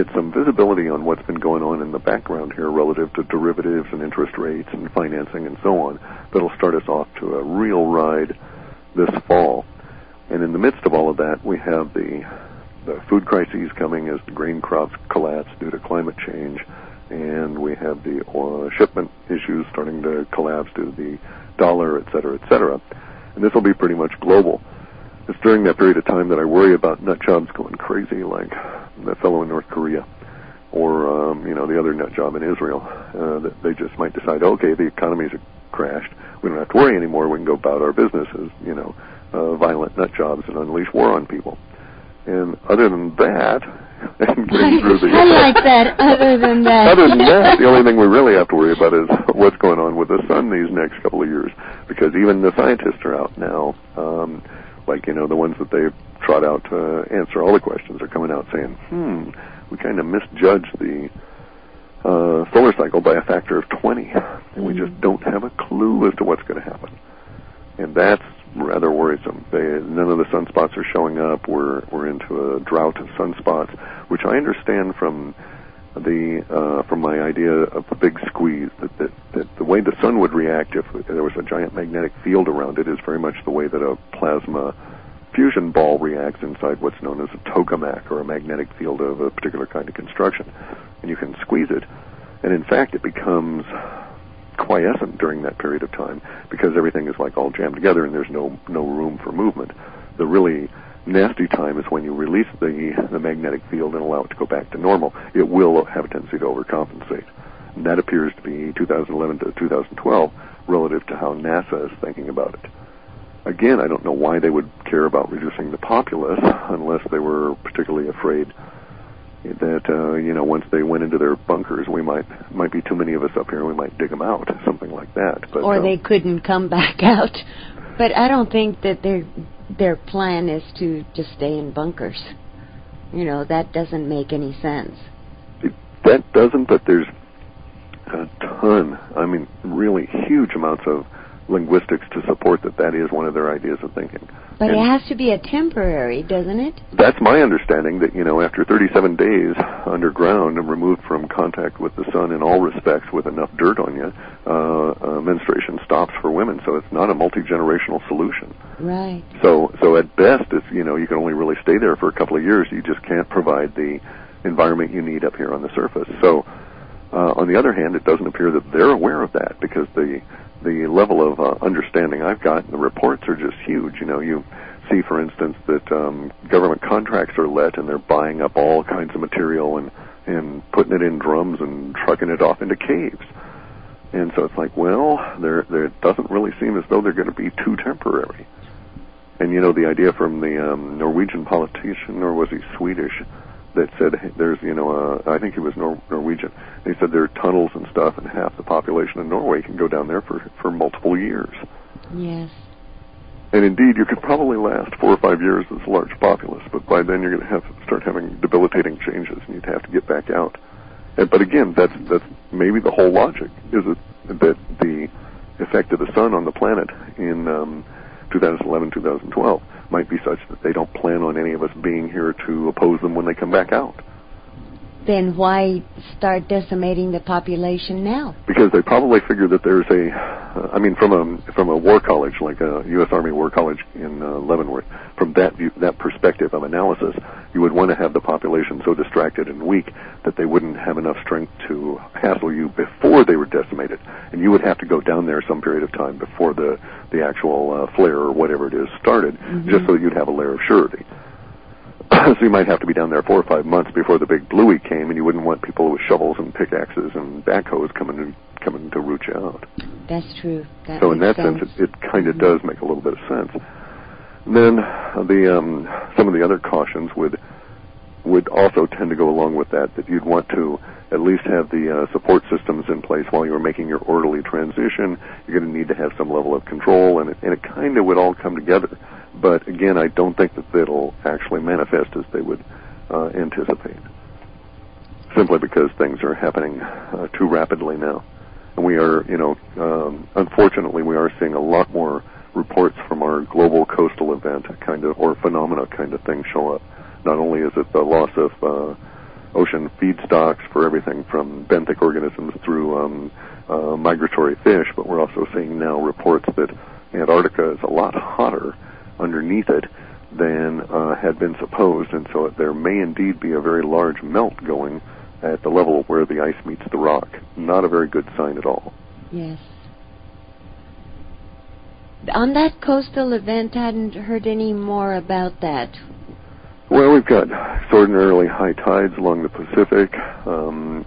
get some visibility on what's been going on in the background here relative to derivatives and interest rates and financing and so on that'll start us off to a real ride this fall. And in the midst of all of that, we have the food crises coming as the grain crops collapse due to climate change, and we have the shipment issues starting to collapse due to the dollar, et cetera, et cetera. And this will be pretty much global. It's during that period of time that I worry about nut jobs going crazy, like that fellow in North Korea, or the other nut job in Israel. That they just might decide, okay, the economies have crashed. We don't have to worry anymore. We can go about our business as violent nut jobs and unleash war on people. And other than that, and getting through the I like that. Other than that, the only thing we really have to worry about is what's going on with the sun these next couple of years, because even the scientists are out now. The ones that they've trot out to answer all the questions are coming out saying, we kind of misjudged the solar cycle by a factor of 20, and we just don't have a clue as to what's going to happen. And that's rather worrisome. None of the sunspots are showing up. We're into a drought of sunspots, which I understand from my idea of the big squeeze, that the way the sun would react if there was a giant magnetic field around it is very much the way that a plasma fusion ball reacts inside what's known as a tokamak, or a magnetic field of a particular kind of construction. And you can squeeze it, and in fact it becomes quiescent during that period of time because everything is like all jammed together and there's no room for movement. The really nasty time is when you release the magnetic field and allow it to go back to normal. It will have a tendency to overcompensate. And that appears to be 2011 to 2012 relative to how NASA is thinking about it. Again, I don't know why they would care about reducing the populace unless they were particularly afraid that, once they went into their bunkers, we might be too many of us up here and we might dig them out, something like that. But, or they couldn't come back out. But I don't think that their plan is to just stay in bunkers. That doesn't make any sense. That doesn't, but there's a ton, really huge amounts of linguistics to support that is one of their ideas of thinking. But it has to be a temporary, doesn't it? That's my understanding, that, after 37 days underground and removed from contact with the sun in all respects with enough dirt on you, menstruation stops for women, so it's not a multi-generational solution. Right. So at best, it's, you can only really stay there for a couple of years. You just can't provide the environment you need up here on the surface. So, on the other hand, it doesn't appear that they're aware of that, because the level of understanding I've got, and the reports are just huge. You see, for instance, that government contracts are let, and they're buying up all kinds of material and putting it in drums and trucking it off into caves. And so it's like, well, there doesn't really seem as though they're going to be too temporary. And the idea from the Norwegian politician, or was he Swedish, that said there's, I think he was Norwegian. He said there are tunnels and stuff, and half the population of Norway can go down there for multiple years. Yes. And indeed, you could probably last 4 or 5 years as a large populace, but by then you're going to start having debilitating changes, and you'd have to get back out. But again, that's maybe the whole logic, is that the effect of the sun on the planet in 2011, 2012 might be such that they don't plan on any of us being here to oppose them when they come back out. Then why start decimating the population now? Because they probably figure that there's from a war college, like a U.S. Army War College in Leavenworth, from that perspective of analysis, you would want to have the population so distracted and weak that they wouldn't have enough strength to hassle you before they were decimated. And you would have to go down there some period of time before the actual flare or whatever it is started, just so you'd have a layer of surety. So you might have to be down there 4 or 5 months before the big bluey came, and you wouldn't want people with shovels and pickaxes and backhoes coming to root you out. That's true. So in that sense, it kind of does make a little bit of sense. And then some of the other cautions would also tend to go along with that you'd want to at least have the support systems in place while you're making your orderly transition. You're going to need to have some level of control, and it kind of would all come together. But again, I don't think that it'll actually manifest as they would anticipate, simply because things are happening too rapidly now. And we are, unfortunately, we are seeing a lot more reports from our global coastal event or phenomena kind of thing show up. Not only is it the loss of ocean feedstocks for everything from benthic organisms through migratory fish, but we're also seeing now reports that Antarctica is a lot hotter underneath it than had been supposed, and so there may indeed be a very large melt going at the level where the ice meets the rock. Not a very good sign at all. Yes. On that coastal event, I hadn't heard any more about that. Well, we've got extraordinarily high tides along the Pacific.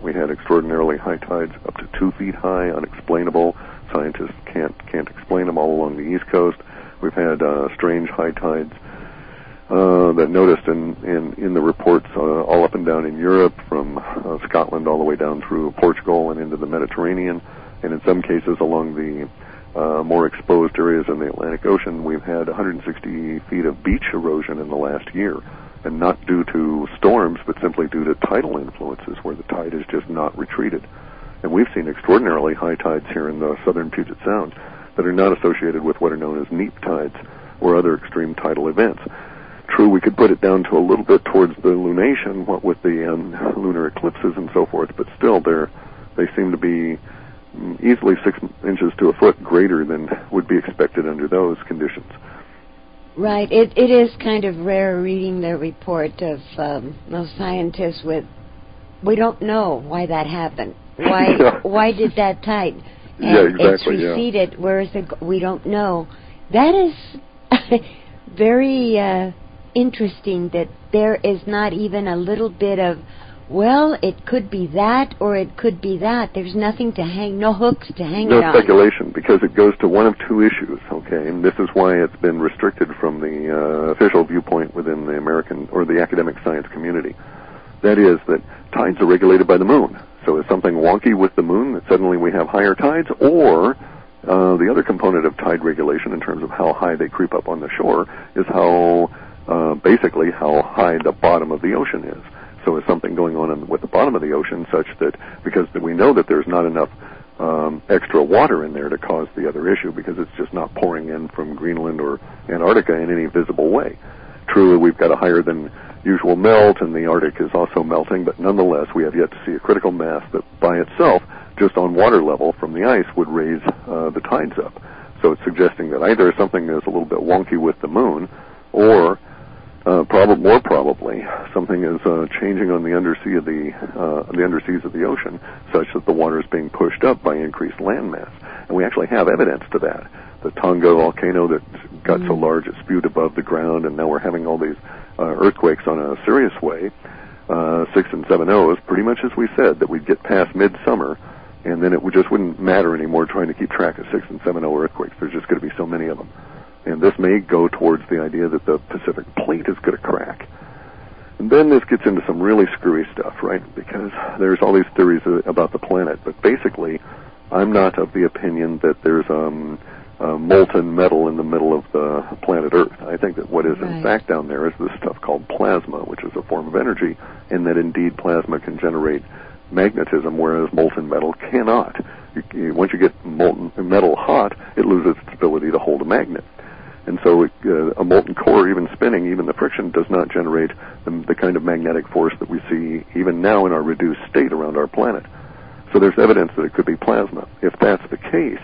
We had extraordinarily high tides up to 2 feet high, unexplainable. Scientists can't explain them all along the East Coast. We've had strange high tides that noticed in the reports all up and down in Europe, from Scotland all the way down through Portugal and into the Mediterranean, and in some cases along the more exposed areas in the Atlantic Ocean. We've had 160 feet of beach erosion in the last year, and not due to storms, but simply due to tidal influences where the tide is just not retreated. And we've seen extraordinarily high tides here in the southern Puget Sound that are not associated with what are known as neap tides or other extreme tidal events. True, we could put it down to a little bit towards the lunation, what with the lunar eclipses and so forth, but still they seem to be easily 6 inches to a foot greater than would be expected under those conditions. Right. It is kind of rare reading the report of those scientists with, we don't know why that happened. Why did that tide? And it's receded. Where is it? We don't know. That is very interesting that there is not even a little bit of, well, it could be that or it could be that. There's nothing to hang, no hooks to hang it on. No speculation, because it goes to one of two issues, okay? And this is why it's been restricted from the official viewpoint within the American or the academic science community. That is that tides are regulated by the moon. So is something wonky with the moon that suddenly we have higher tides, or the other component of tide regulation in terms of how high they creep up on the shore is basically how high the bottom of the ocean is. So is something going on with the bottom of the ocean such that, because we know that there's not enough extra water in there to cause the other issue, because it's just not pouring in from Greenland or Antarctica in any visible way. True, we've got a higher than usual melt, and the Arctic is also melting, but nonetheless, we have yet to see a critical mass that by itself, just on water level from the ice, would raise the tides up. So it's suggesting that either something is a little bit wonky with the moon, or more probably, something is changing on the undersea of the underseas of the ocean, such that the water is being pushed up by increased landmass. And we actually have evidence to that. The Tonga volcano that got so large it spewed above the ground, and now we're having all these earthquakes on a serious way. 6 and 7 pretty much as we said, that we'd get past midsummer, and then it just wouldn't matter anymore trying to keep track of 6 and 7 earthquakes. There's just going to be so many of them. And this may go towards the idea that the Pacific plate is going to crack. And then this gets into some really screwy stuff, right? Because there's all these theories about the planet. But basically, I'm not of the opinion that there's molten metal in the middle of the planet Earth. I think that what is in fact down there is this stuff called plasma, which is a form of energy, and that indeed plasma can generate magnetism, whereas molten metal cannot. Once you get molten metal hot, it loses its ability to hold a magnet. And so a molten core, even spinning, even the friction, does not generate the kind of magnetic force that we see even now in our reduced state around our planet. So there's evidence that it could be plasma. If that's the case,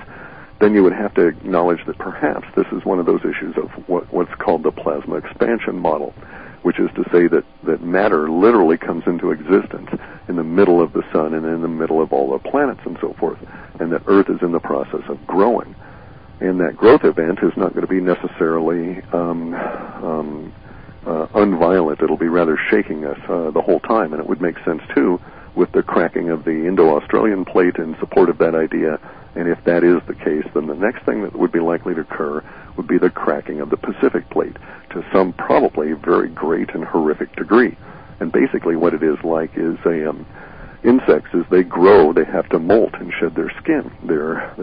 then you would have to acknowledge that perhaps this is one of those issues of what's called the plasma expansion model, which is to say that matter literally comes into existence in the middle of the sun and in the middle of all the planets and so forth, and that Earth is in the process of growing. And that growth event is not going to be necessarily unviolent. It'll be rather shaking us the whole time, and it would make sense, too, with the cracking of the Indo-Australian plate in support of that idea. And if that is the case, then the next thing that would be likely to occur would be the cracking of the Pacific plate to some probably very great and horrific degree. And basically what it is like is insects, as they grow, they have to molt and shed their skin, their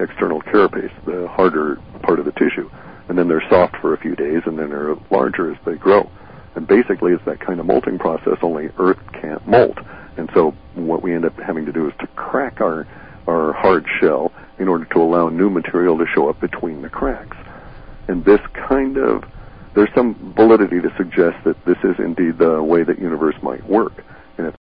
external carapace, the harder part of the tissue. And then they're soft for a few days, and then they're larger as they grow. And basically it's that kind of molting process, only Earth can't molt. And so what we end up having to do is to crack our hard shell in order to allow new material to show up between the cracks. And this there's some validity to suggest that this is indeed the way that universe might work.